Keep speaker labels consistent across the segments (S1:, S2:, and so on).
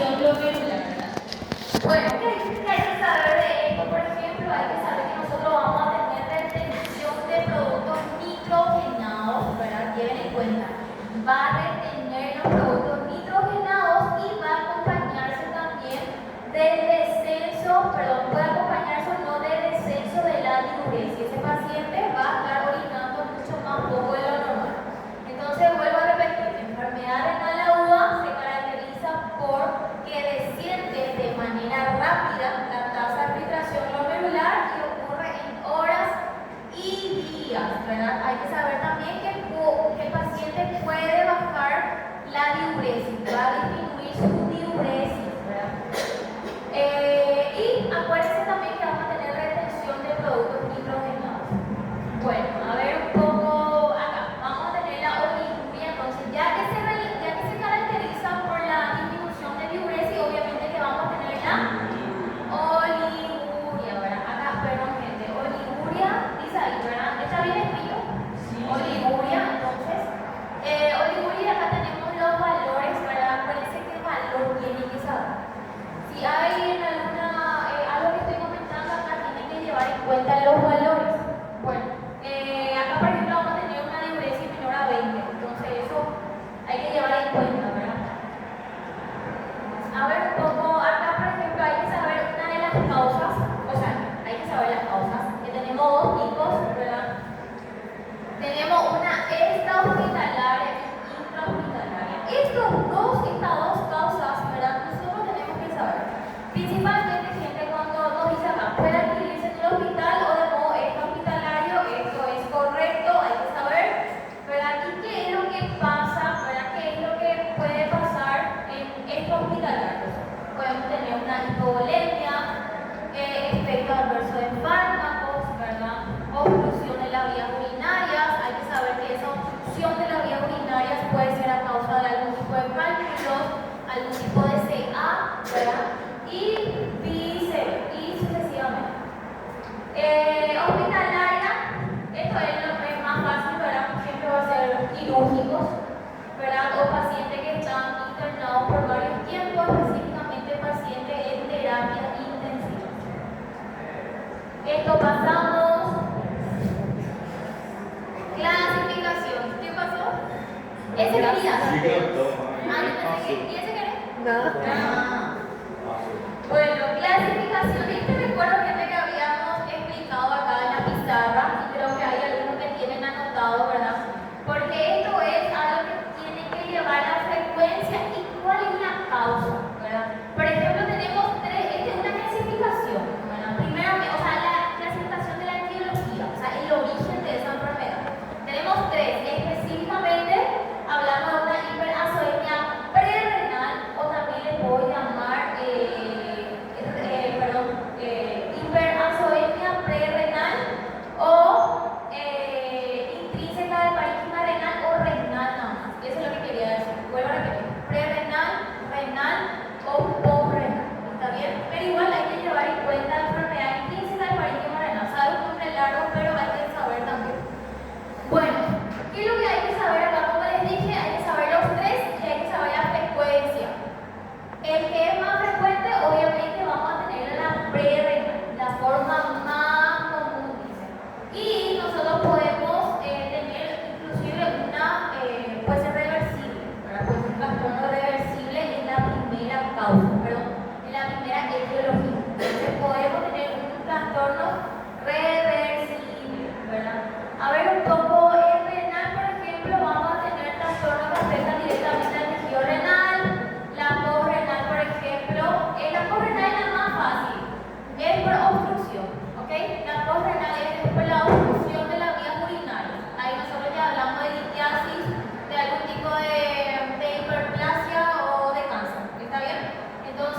S1: filtración glomerular, ¿verdad? Bueno, ¿qué hay que saber de esto? Por ejemplo, hay que saber que nosotros vamos a tener retención de productos nitrogenados, ¿verdad? Lleven en cuenta, va a retener los productos nitrogenados y va a acompañarse también del descenso, perdón, puede acompañarse o no del descenso de la diuresis. Ese paciente va a estar orinando mucho más poco de lo normal. Entonces, vuelvo a repetir, la enfermedad renal aguda se caracteriza por que desciende de manera rápida la tasa de filtración glomerular y ocurre en horas y días, ¿verdad? Hay que saber también que el paciente puede bajar la diuresis, va a disminuir su diuresis, ¿verdad? Y acuérdense también que vamos a tener retención de productos nitrogenados. Bueno, a ver un poco acá, vamos a tener la oliguria. Entonces, ya que se caracteriza por la disminución de diuresis, obviamente que vamos a tener la oliguria, ¿verdad? Acá, perdón gente, oliguria, dice ahí, ¿verdad? ¿Está bien escrito? Sí. Oliguria, entonces, oliguria, acá tenemos los valores, ¿verdad? Acuérdense qué valor tiene que saber. Si hay en algo que estoy comentando acá, tienen que llevar en cuenta los valores. Bueno, acá por ejemplo vamos a tener una diuresis menor a 20, entonces eso hay que llevar en cuenta, ¿verdad? A ver un poco, acá por ejemplo hay que saber una de las causas, o sea, hay que saber las causas, que tenemos dos tipos, ¿verdad? Tenemos una extrahospitalaria y intrahospitalaria. Estas dos causas, ¿verdad? Nosotros tenemos que saber. Principalmente, gente, cuando nos dice acá, puede adquirirse en el hospital o de modo extrahospitalario, esto es correcto, hay que saber, ¿verdad? ¿Y qué es lo que pasa, ¿verdad? ¿Qué es lo que puede pasar en extrahospitalarios? Podemos tener una hipovolemia, efecto adverso de fármacos, ¿verdad? Obstrucción de las vías urinarias. Hay que saber que esa obstrucción de las vías urinarias puede ser a causa de algún tipo de cálculos, algún tipo de CA, ¿verdad? Y sucesivamente. Hospitalaria, esto es lo que es más fácil, ¿verdad? Siempre va a ser quirúrgicos, ¿verdad? O pacientes que están internados por varios tiempos, específicamente pacientes en terapia intensiva. Esto pasamos. Clasificación. ¿Qué pasó? ¿Ese quería? ¿Y ese querés?
S2: No.
S1: Bueno, clasificación. Recuerdo que habíamos explicado acá en la pizarra y creo que hay algunos que tienen anotado, ¿verdad? Porque esto es algo que tiene que llevar la frecuencia y cuál es la causa, ¿verdad? Por ejemplo, tenemos tres, esta es una clasificación, ¿verdad? Primeramente, o sea, la clasificación de la etiología, o sea, el origen de esa enfermedad. Tenemos tres, específicamente hablando de una hiperazoemia prerrenal, o también le puedo llamar hiperazoemia prerrenal o intrínseca de parénquima renal o renal nada más. Eso es lo que quería decir. Vuelvo a repetir. Prerrenal, renal o postrenal. ¿Está bien? Pero igual hay que llevar en cuenta la enfermedad intrínseca de parénquima renal. Sabe un nombre largo, pero hay que saber también. Bueno, ¿qué es lo que hay que saber acá? Como les dije, hay que saber los tres y hay que saber la frecuencia. El que es más frecuente, obviamente, vamos a tener la prerrenal, la forma más común, dice. Y nosotros podemos tener inclusive puede ser reversible, ¿verdad? Puede ser un trastorno reversible en la primera causa, perdón, en la primera etiología. Entonces podemos tener un trastorno reversible, ¿verdad? A ver un poco, en renal, por ejemplo, vamos a tener trastornos que afectan directamente al tejido renal. La postrenal, por ejemplo, la postrenal es la más fácil, es por obstrucción, ¿ok? La postrenal es por la obstrucción de las vías urinarias. Ahí nosotros ya hablamos de litiasis, de algún tipo de hiperplasia o de cáncer, ¿está bien? Entonces,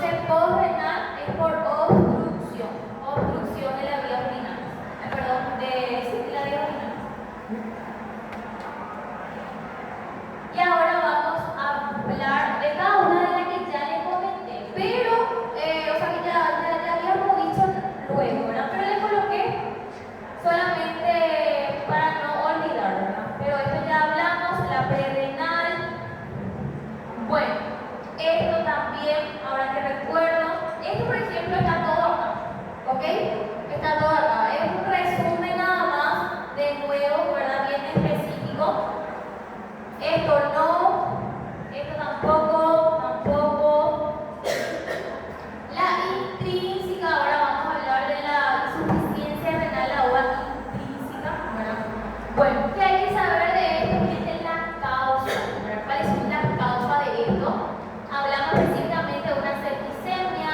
S1: específicamente una septicemia,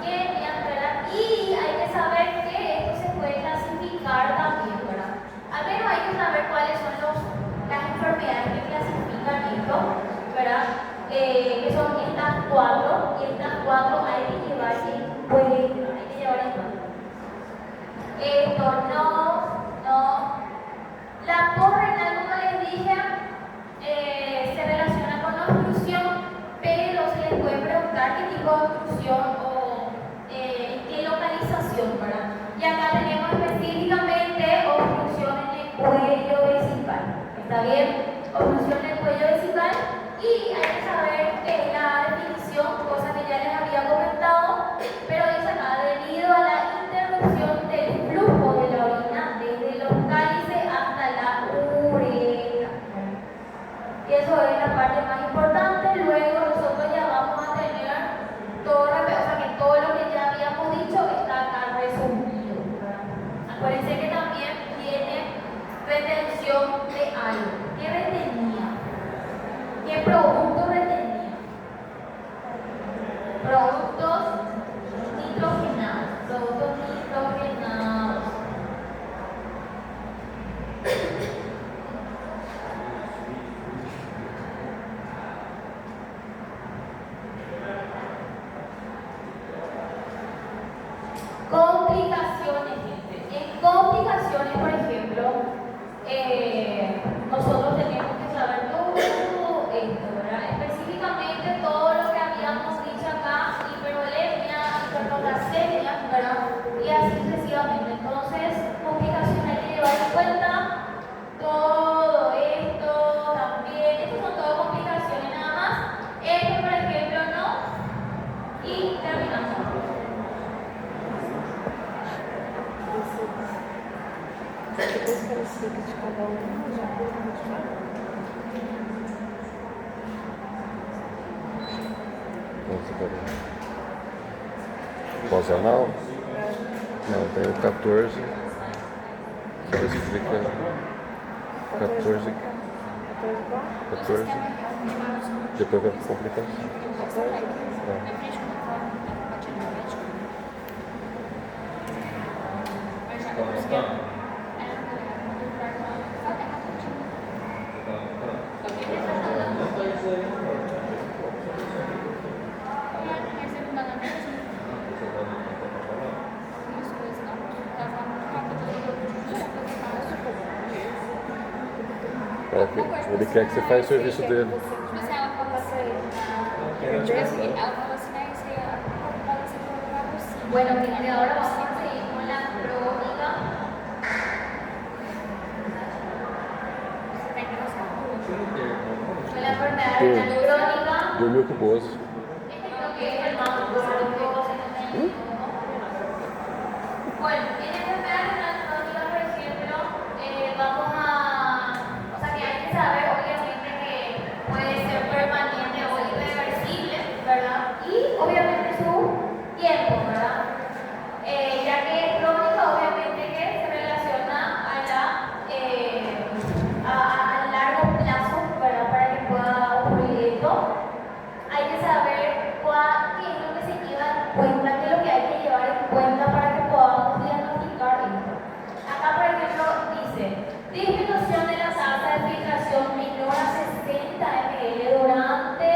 S1: isquemia, ¿verdad? Y hay que saber que esto se puede clasificar también, ¿verdad? Al menos hay que saber cuáles son las enfermedades que clasifican esto, ¿verdad? Que son estas cuatro, y estas cuatro hay que llevar en cuenta, hay que llevar en cuenta. Esto no. La porrenal, como les dije, se relaciona con la obstrucción, pero se les puede preguntar qué tipo de obstrucción o qué localización, ¿verdad? Y acá tenemos específicamente obstrucción en el cuello vesical. ¿Está bien? Obstrucción en el cuello vesical. Y hay que saber que es la definición, cosa que ya les había comentado, pero dice acá, debido a la interrupción del flujo de la orina desde los cálices hasta la uretra. Y eso es la parte más importante. Luego nosotros ya vamos a tener todo, o sea que todo lo que ya habíamos dicho está acá resumido. Acuérdense que también tiene retención de algo. ¿Qué retenía? ¿Qué producto retenía? Productos nitrogenados. Productos nitrogenados. Complicaciones, gente. En complicaciones, por ejemplo, nosotros tenemos que saber todo esto, ¿verdad? Específicamente todo lo que habíamos dicho acá, hiperolemia, hiperlacemia, ¿verdad? Y así sucesivamente. Entonces, complicaciones hay que llevar en cuenta. Todo esto también, estas son todas complicaciones nada más. Esto, por ejemplo, no. Y terminamos.
S2: Pós-anal? Não, tem o 14. Que explica 14. 14. Depois vai para complicação. Ele quer que você faça o serviço dele.
S1: Bueno, gente, ahora vamos a seguir con la crónica. Con la enfermedad renal crónica.
S2: Dormiu com o Bozo.
S1: Esto que es el más básico. Bueno, en enfermedad renal crónica, por ejemplo, vamos a... O sea, que hay que saber, obviamente, que puede ser permanente o irreversible, ¿verdad? Y, obviamente, su tiempo, ¿verdad? Ya que es crónica, obviamente, que se relaciona a largo plazo, ¿verdad? Para que pueda ocurrir esto. Hay que saber qué es lo que se lleva en cuenta, qué es lo que hay que llevar en cuenta para que podamos diagnosticar esto. Acá, por ejemplo, dice disminución de la tasa de filtración menor a 60 ml durante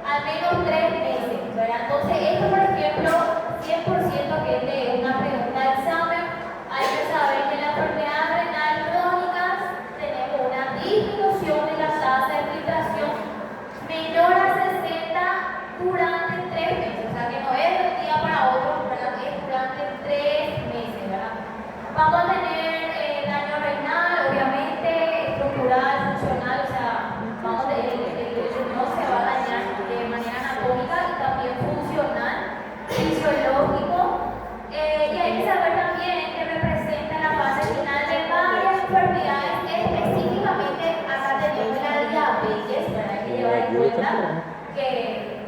S1: al menos 3 meses, ¿verdad? Entonces, esto, por ejemplo, 100% que es una pregunta de examen. Hay que saber que en la enfermedad renal crónica tenemos una disminución de la tasa de filtración menor a 60 durante 3 meses, o sea que no es de un día para otro, ¿verdad? Es durante 3 meses, ¿verdad? Vamos a tener daño renal, obviamente, estructural, funcional, o sea, el riñón se va a dañar de manera anatómica y también funcional, fisiológico, y hay que saber también que representa la fase final de varias enfermedades, específicamente acá tenemos la diabetes, ¿verdad? Hay que llevar en cuenta que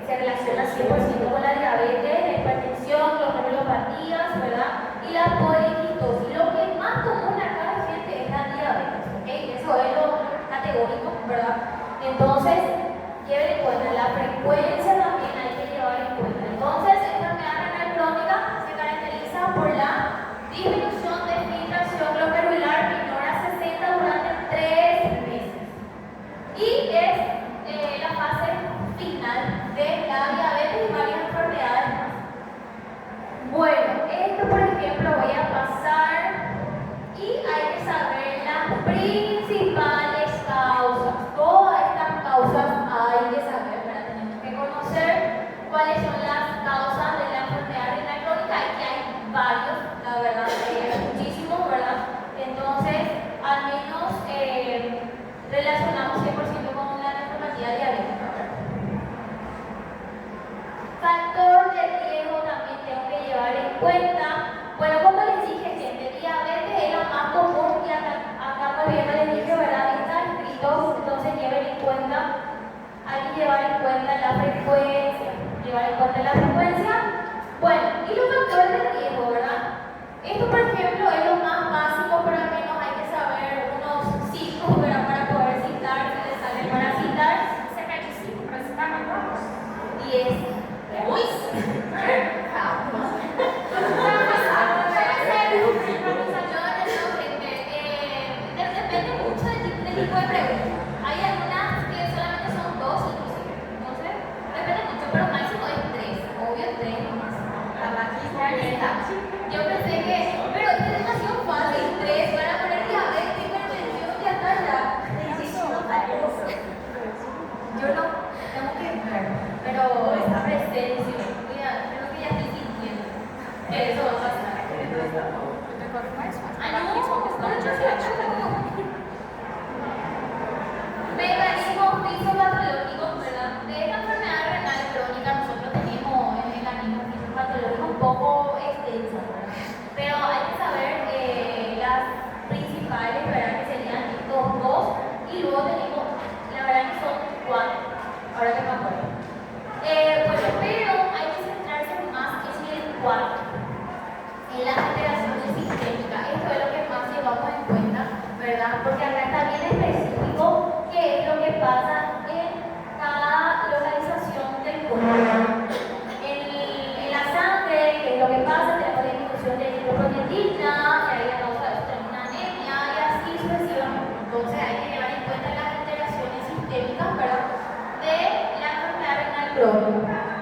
S1: se relaciona 100% con la diabetes, la hipertensión, las neuropatías, ¿verdad? Y la poliquitosis. Lo que es más común acá, gente, es la diabetes, ¿ok? Eso es lo categórico, ¿verdad? Entonces, lleven en cuenta la frecuencia también hay que llevar frecuencia, llevar en cuenta la frecuencia. Bueno, y los factores de riesgo, ¿verdad? Esto, por ejemplo, es lo más básico, pero al menos hay que saber unos 5, ¿verdad? Para poder citar, si le sale para citar, se me ha hecho 5 para citar, ¿no? 10. ¡Uy! Depende mucho del tipo de pregunta. Hay algunas que solamente son 2 inclusive. Entonces, depende mucho, pero máximo es 3. Obvio 3 nomás. Yo pensé que, pero es demasiado fácil. 3 van a poner diabetes, hipertensión, ya está ya. Yo no tengo que ver, pero esta presencia, creo que ya estoy sintiendo que eso va a pasar. Mecanismos fisiopatológicos, ¿verdad? De esta enfermedad renal crónica nosotros tenemos el mecanismo fisiopatológico un poco extenso, ¿verdad? Pero hay que saber las principales, ¿verdad? Que serían estos 2 y luego tenemos, la verdad que son 4, ahora que me acuerdo. Bueno, pero hay que centrarse más en el 4. En las alteraciones sistémicas, esto es lo que más llevamos en cuenta, ¿verdad? Porque acá está bien específico qué es lo que pasa en cada localización del cuerpo. En la sangre, qué es lo que pasa, tenemos la disminución de eritropoyetina, y ahí a causa de eso tenemos una anemia, y así sucesivamente. Entonces hay que llevar en cuenta las alteraciones sistémicas, ¿verdad? De la enfermedad renal crónica.